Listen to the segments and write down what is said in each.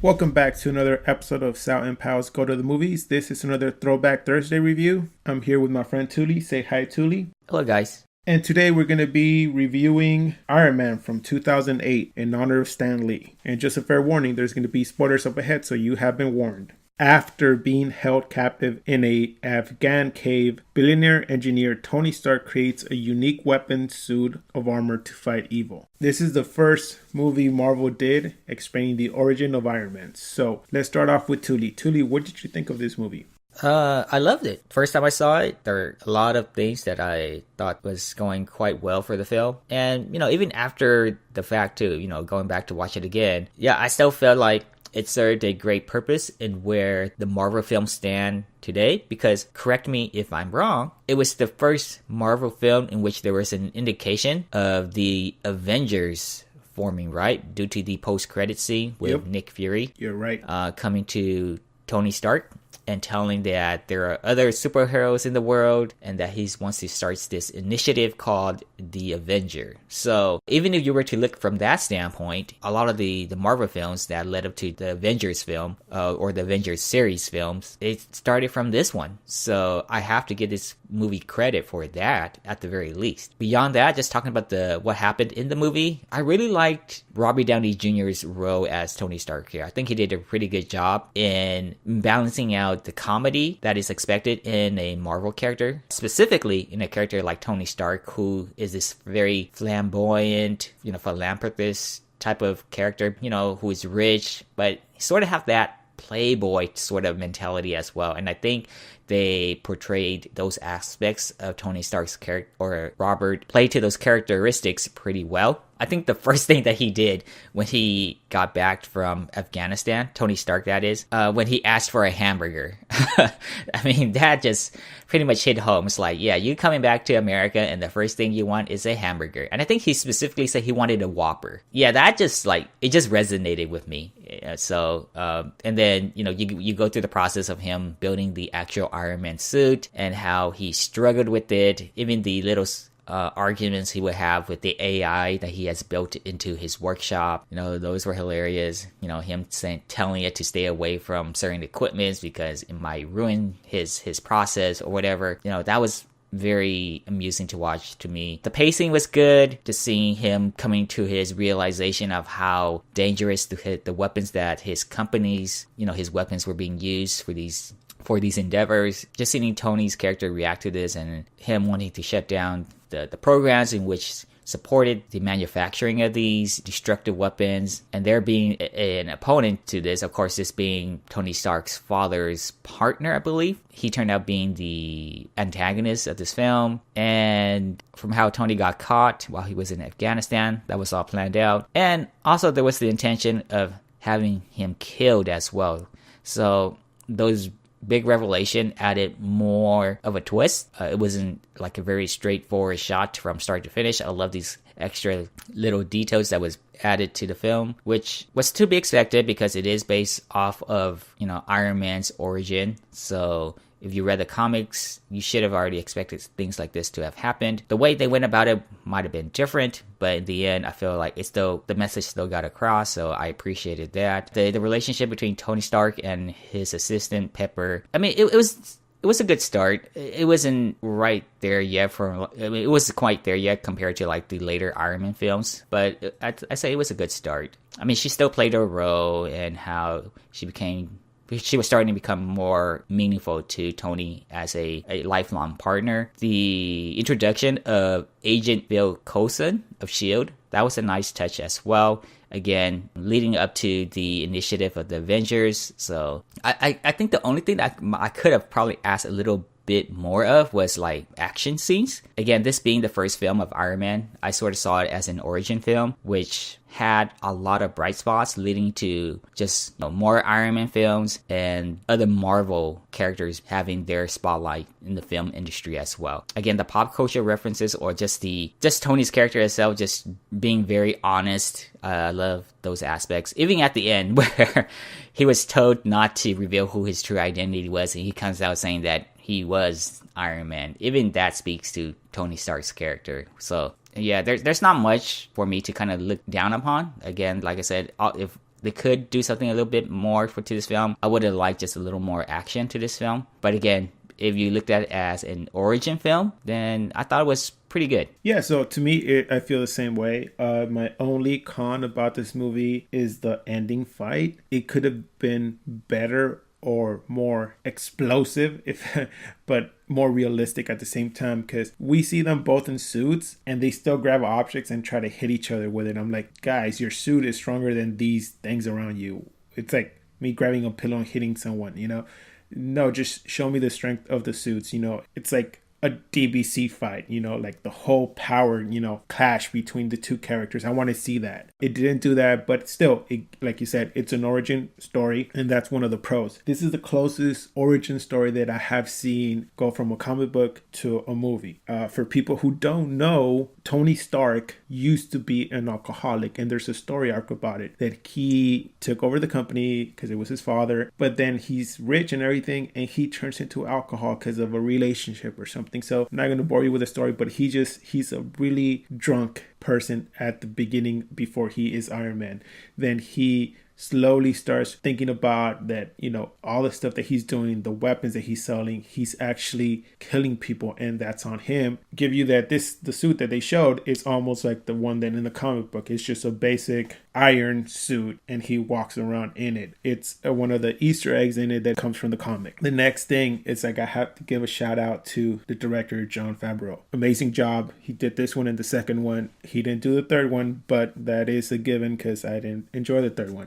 Welcome back to another episode of Sal and Pals Go to the Movies. This is another Throwback Thursday review. I'm here with my friend Touly. Say hi, Touly. Hello, guys. And today we're going to be reviewing Iron Man from 2008 in honor of Stan Lee. And just a fair warning, there's going to be spoilers up ahead, so you have been warned. After being held captive in a Afghan cave, billionaire engineer Tony Stark creates a unique weapon suit of armor to fight evil. This is the first movie Marvel did explaining the origin of Iron Man. So let's start off with Touly. Touly, what did you think of this movie? I loved it. First time I saw it, there were a lot of things that I thought was going quite well for the film. And, even after the fact too, going back to watch it again, I still felt like it served a great purpose in where the Marvel films stand today, because, correct me if I'm wrong, it was the first Marvel film in which there was an indication of the Avengers forming, right? Due to the post-credit scene with Nick Fury. You're right. Coming to Tony Stark and telling that there are other superheroes in the world and that he wants to start this initiative called the Avenger. So even if you were to look from that standpoint, a lot of the Marvel films that led up to the Avengers film or the Avengers series films, it started from this one. So I have to give this movie credit for that at the very least. Beyond that, just talking about what happened in the movie, I really liked Robert Downey Jr.'s role as Tony Stark here. I think he did a pretty good job in balancing out the comedy that is expected in a Marvel character, specifically in a character like Tony Stark, who is this very flamboyant, philanthropist type of character, who is rich, but sort of have that playboy sort of mentality as well. And I think they portrayed those aspects of Tony Stark's character, or Robert played to those characteristics pretty well. I think the first thing that he did when he got back from Afghanistan, Tony Stark that is, when he asked for a hamburger. I mean, that just pretty much hit home. It's like, you coming back to America and the first thing you want is a hamburger. And I think he specifically said he wanted a Whopper. Yeah, that just it just resonated with me. So, and then, you go through the process of him building the actual Iron Man suit and how he struggled with it, even the little arguments he would have with the AI that he has built into his workshop. Those were hilarious. Him telling it to stay away from certain equipments because it might ruin his process or whatever. That was very amusing to watch to me. The pacing was good, just seeing him coming to his realization of how dangerous the weapons that his companies, his weapons were being used for these endeavors. Just seeing Tony's character react to this and him wanting to shut down the programs in which supported the manufacturing of these destructive weapons, and there being an opponent to this, of course, this being Tony Stark's father's partner, I believe. He turned out being the antagonist of this film, and from how Tony got caught while he was in Afghanistan, that was all planned out. And also there was the intention of having him killed as well. So those big revelation added more of a twist. It wasn't like a very straightforward shot from start to finish. I love these extra little details that was added to the film, which was to be expected because it is based off of, Iron Man's origin. So if you read the comics, you should have already expected things like this to have happened. The way they went about it might have been different, but in the end, I feel like the message still got across, so I appreciated that. The relationship between Tony Stark and his assistant, Pepper, I mean, it was a good start. It wasn't right there yet it wasn't quite there yet compared to like the later Iron Man films, but I say it was a good start. I mean, she still played her role and how she was starting to become more meaningful to Tony as a lifelong partner. The introduction of Agent Bill Coulson of S.H.I.E.L.D., that was a nice touch as well. Again, leading up to the initiative of the Avengers. So I think the only thing that I could have probably asked a little bit more of was like action scenes. Again, this being the first film of Iron Man, I sort of saw it as an origin film, which had a lot of bright spots leading to just more Iron Man films and other Marvel characters having their spotlight in the film industry as well. Again, the pop culture references or just Tony's character itself just being very honest. I love those aspects. Even at the end where he was told not to reveal who his true identity was and he comes out saying that he was Iron Man. Even that speaks to Tony Stark's character. So yeah, there's not much for me to kind of look down upon. Again, like I said, if They could do something a little bit more to this film. I would have liked just a little more action to this film. But again, if you looked at it as an origin film, then I thought it was pretty good. Yeah, so to me, I feel the same way. My only con about this movie is the ending fight. It could have been better or more explosive, if but more realistic at the same time, because we see them both in suits and they still grab objects and try to hit each other with it. I'm like, guys, your suit is stronger than these things around you. It's like me grabbing a pillow and hitting someone, you know? No, just show me the strength of the suits, you know? It's like a DBC fight, you know, like the whole power, you know, clash between the two characters. I want to see that. It didn't do that, but still, like you said, it's an origin story, and that's one of the pros. This is the closest origin story that I have seen go from a comic book to a movie. For people who don't know, Tony Stark used to be an alcoholic, and there's a story arc about it, that he took over the company because it was his father, but then he's rich and everything, and he turns into alcohol because of a relationship or something. So I'm not going to bore you with the story, but he's a really drunk person at the beginning before he is Iron Man. Then he slowly starts thinking about that, you know, all the stuff that he's doing, the weapons that he's selling, he's actually killing people, and that's on him. Give you that the suit that they showed is almost like the one that in the comic book. It's just a basic iron suit, and he walks around in it. It's one of the Easter eggs in it that comes from the comic. The next thing is, like, I have to give a shout out to the director, Jon Favreau. Amazing job. He did this one and the second one. He didn't do the third one, but that is a given because I didn't enjoy the third one.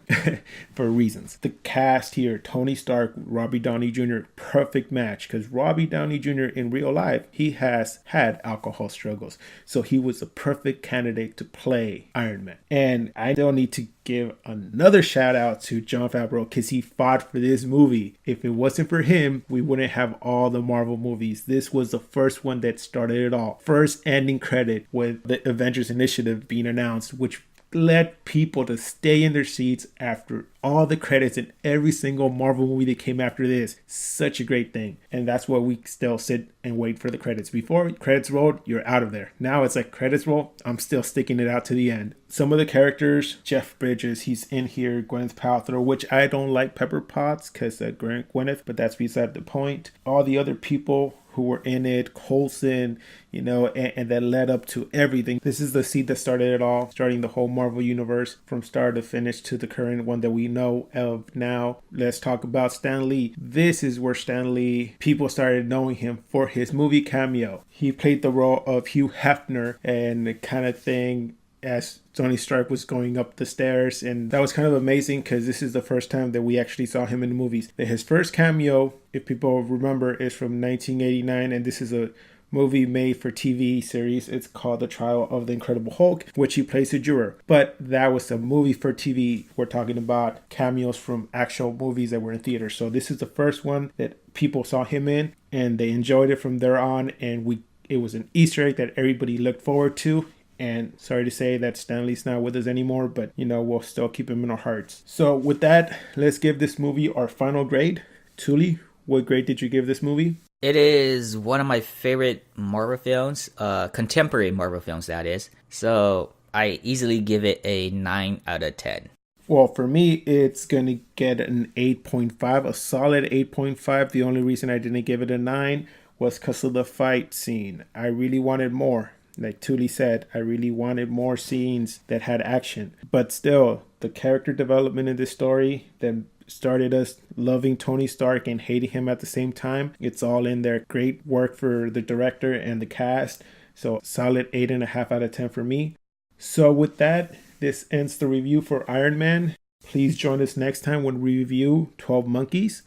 For reasons. The cast here, Tony Stark, Robbie Downey Jr., perfect match, because Robbie Downey Jr. in real life, he has had alcohol struggles. So he was a perfect candidate to play Iron Man. And I don't need to give another shout out to Jon Favreau because he fought for this movie. If it wasn't for him, we wouldn't have all the Marvel movies. This was the first one that started it all. First ending credit with the Avengers Initiative being announced, which led people to stay in their seats after all the credits in every single Marvel movie that came after this. Such a great thing. And that's why we still sit and wait for the credits. Before credits rolled, you're out of there. Now it's like credits roll, I'm still sticking it out to the end. Some of the characters, Jeff Bridges, he's in here, Gwyneth Paltrow, which I don't like Pepper Potts because Gwyneth, but that's beside the point. All the other people who were in it, Coulson, you know, and that led up to everything. This is the seed that started it all, starting the whole Marvel universe from start to finish to the current one that we know of now. Let's talk about Stan Lee. This is where Stan Lee, people started knowing him for his movie cameo. He played the role of Hugh Hefner and the kind of thing as Tony Stark was going up the stairs, and that was kind of amazing because this is the first time that we actually saw him in the movies. His first cameo, if people remember, is from 1989, and this is a movie made for TV series. It's called The Trial of the Incredible Hulk, which he plays a juror. But that was a movie for TV. We're talking about cameos from actual movies that were in theaters. So this is the first one that people saw him in, and they enjoyed it from there on, and it was an Easter egg that everybody looked forward to. And sorry to say that Stan Lee's not with us anymore, but, you know, we'll still keep him in our hearts. So with that, let's give this movie our final grade. Touly, what grade did you give this movie? It is one of my favorite Marvel films, contemporary Marvel films, that is. So I easily give it a 9 out of 10. Well, for me, it's going to get an 8.5, a solid 8.5. The only reason I didn't give it a 9 was because of the fight scene. I really wanted more. Like Touly said, I really wanted more scenes that had action. But still, the character development in this story that started us loving Tony Stark and hating him at the same time, it's all in there. Great work for the director and the cast. So solid 8.5 out of 10 for me. So with that, this ends the review for Iron Man. Please join us next time when we review 12 Monkeys.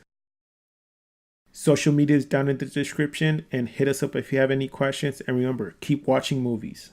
Social media is down in the description, and hit us up if you have any questions. And remember, keep watching movies.